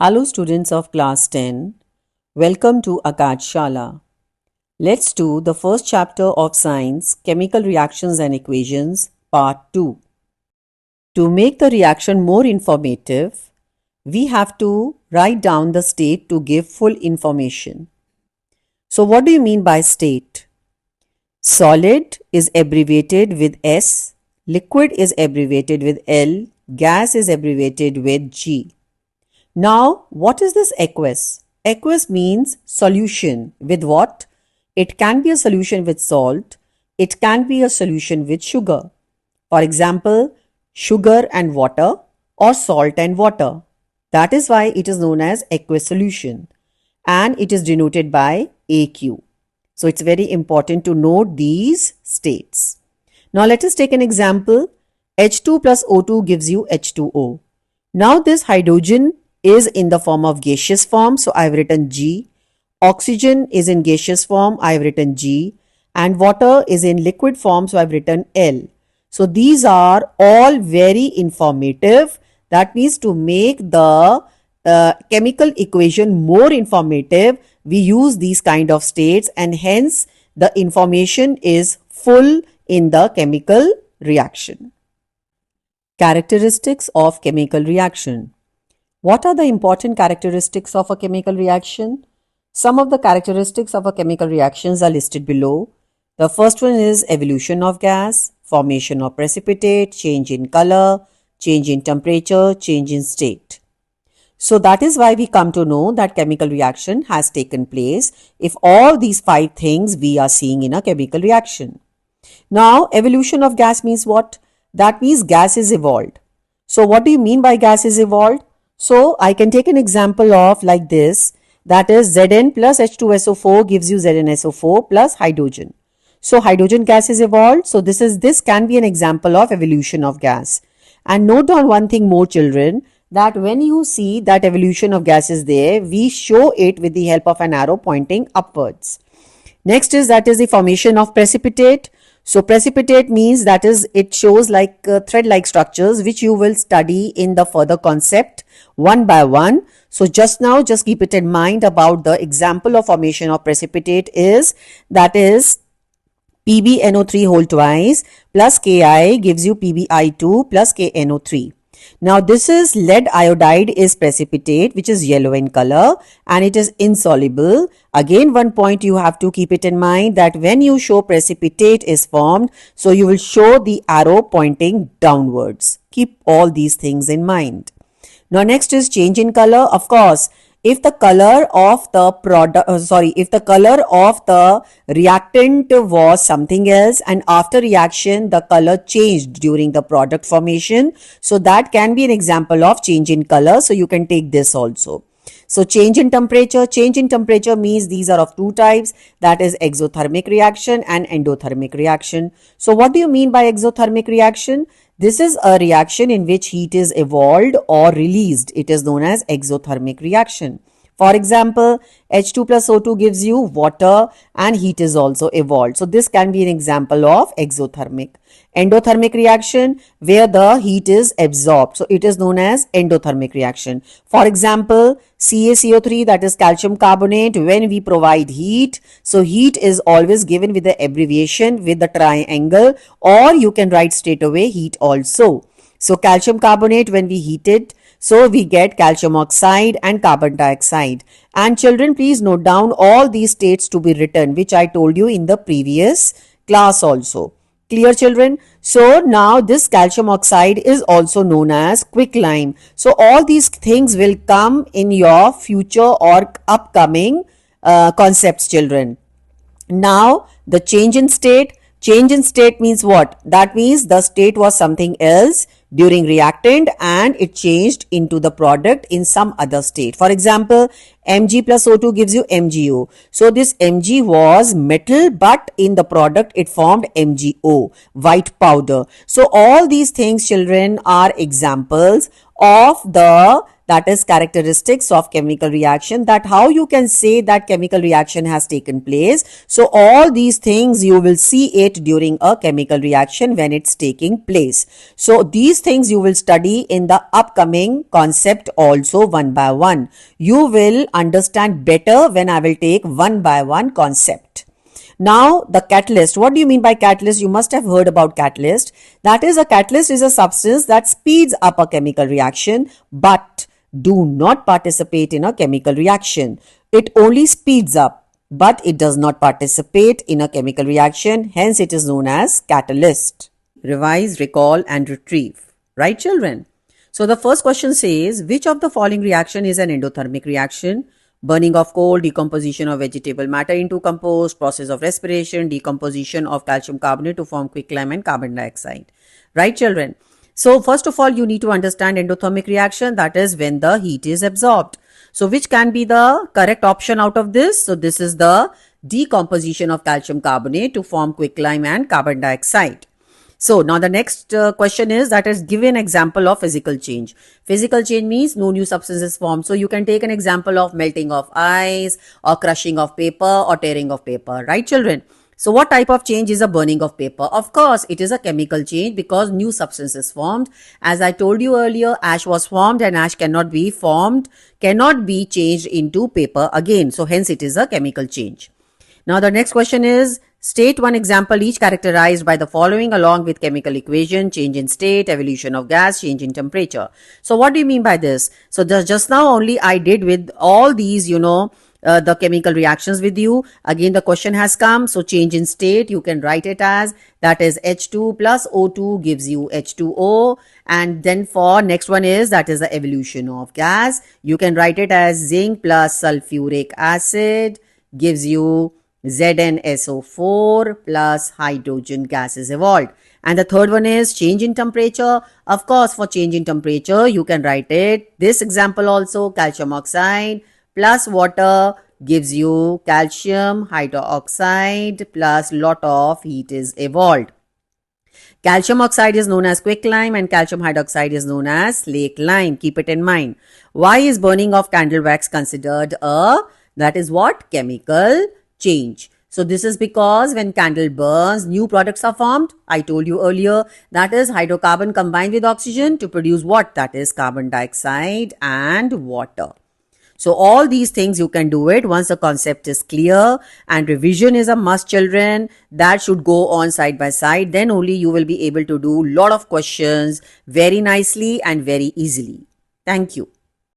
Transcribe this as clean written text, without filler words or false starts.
Hello students of class 10. Welcome to Akad Shala. Let's do the first chapter of science, chemical reactions and equations, part 2. To make the reaction more informative, we have to write down the state to give full information. So what do you mean by state? Solid is abbreviated with S, liquid is abbreviated with L, gas is abbreviated with G. Now, what is this aqueous? Aqueous means solution with what? It can be a solution with salt. It can be a solution with sugar. For example, sugar and water or salt and water. That is why it is known as aqueous solution and it is denoted by AQ. So it's very important to note these states. Now let us take an example. H2 plus O2 gives you H2O. Now this hydrogen is in the form of gaseous form, so I have written G. Oxygen is in gaseous form, I have written G. And water is in liquid form, so I have written L. So these are all very informative. That means to make the chemical equation more informative, we use these kind of states and hence the information is full in the chemical reaction. Characteristics of chemical reaction. What are the important characteristics of a chemical reaction? Some of the characteristics of a chemical reactions are listed below. The first one is evolution of gas, formation of precipitate, change in color, change in temperature, change in state. So that is why we come to know that chemical reaction has taken place if all these 5 things we are seeing in a chemical reaction. Now, evolution of gas means what? That means gas is evolved. So what do you mean by gas is evolved? So I can take an example of like this, that is Zn plus H2SO4 gives you ZnSO4 plus hydrogen. So hydrogen gas is evolved. So this can be an example of evolution of gas. And note down one thing more children, that when you see that evolution of gas is there, we show it with the help of an arrow pointing upwards. Next is that is the formation of precipitate. So precipitate means that is it shows like thread-like structures which you will study in the further concept one by one. So just now just keep it in mind about the example of formation of precipitate is that is PbNO3 whole twice plus Ki gives you PbI2 plus KNO3. Now this is lead iodide is precipitate which is yellow in color and it is insoluble. Again one point you have to keep it in mind that when you show precipitate is formed, so you will show the arrow pointing downwards. Keep all these things in mind. Now next is change in color. Of course, if the color of the reactant was something else and after reaction the color changed during the product formation, so that can be an example of change in color. So you can take this also. So change in temperature means these are of 2 types, that is exothermic reaction and endothermic reaction. So what do you mean by exothermic reaction? This is a reaction in which heat is evolved or released. It is known as exothermic reaction. For example, H2 plus O2 gives you water and heat is also evolved. So this can be an example of exothermic. Endothermic reaction where the heat is absorbed. So it is known as endothermic reaction. For example, CaCO3 that is calcium carbonate, when we provide heat, so heat is always given with the abbreviation with the triangle or you can write straight away heat also. So calcium carbonate when we heat it, so we get calcium oxide and carbon dioxide. And children please note down all these states to be written which I told you in the previous class also. Clear children? So now this calcium oxide is also known as quicklime. So all these things will come in your future or upcoming concepts children. Now the change in state. Change in state means what? That means the state was something else during reactant and it changed into the product in some other state. For example, Mg plus O2 gives you MgO. So this Mg was metal but in the product it formed MgO, white powder. So all these things children are examples of the, that is characteristics of chemical reaction, that how you can say that chemical reaction has taken place. So all these things you will see it during a chemical reaction when it's taking place. So these things you will study in the upcoming concept also one by one. You will understand better when I will take one by one concept. Now, the catalyst. What do you mean by catalyst? You must have heard about catalyst. That is, a catalyst is a substance that speeds up a chemical reaction but do not participate in a chemical reaction. It only speeds up, but it does not participate in a chemical reaction. Hence, it is known as catalyst. Revise, recall, and retrieve. Right, children? So, the first question says, which of the following reaction is an endothermic reaction? Burning of coal, decomposition of vegetable matter into compost, process of respiration, decomposition of calcium carbonate to form quicklime and carbon dioxide. Right, children? So, first of all, you need to understand endothermic reaction, that is when the heat is absorbed. So, which can be the correct option out of this? So, this is the decomposition of calcium carbonate to form quicklime and carbon dioxide. So now the next question is, that is, give an example of physical change. Physical change means no new substance is formed. So you can take an example of melting of ice or crushing of paper or tearing of paper, right, children? So what type of change is a burning of paper? Of course, it is a chemical change because new substance is formed. As I told you earlier, ash was formed and ash cannot be formed, cannot be changed into paper again. So hence it is a chemical change. Now the next question is, state one example each characterized by the following along with chemical equation: change in state, evolution of gas, change in temperature. So what do you mean by this? So just now only I did with all these, the chemical reactions with you. Again, the question has come. So change in state, you can write it as, that is H2 plus O2 gives you H2O. And then for next one is, that is the evolution of gas. You can write it as zinc plus sulfuric acid gives you ZnSO4 plus hydrogen gas is evolved. And the third one is change in temperature. Of course, for change in temperature, you can write it, this example also, calcium oxide plus water gives you calcium hydroxide plus lot of heat is evolved. Calcium oxide is known as quicklime and calcium hydroxide is known as slaked lime. Keep it in mind. Why is burning of candle wax considered that is what? Chemical change. So this is because when candle burns, new products are formed. I told you earlier, that is hydrocarbon combined with oxygen to produce what? That is carbon dioxide and water. So all these things you can do it once the concept is clear, and revision is a must, children. That should go on side by side. Then only you will be able to do lot of questions very nicely and very easily. Thank you.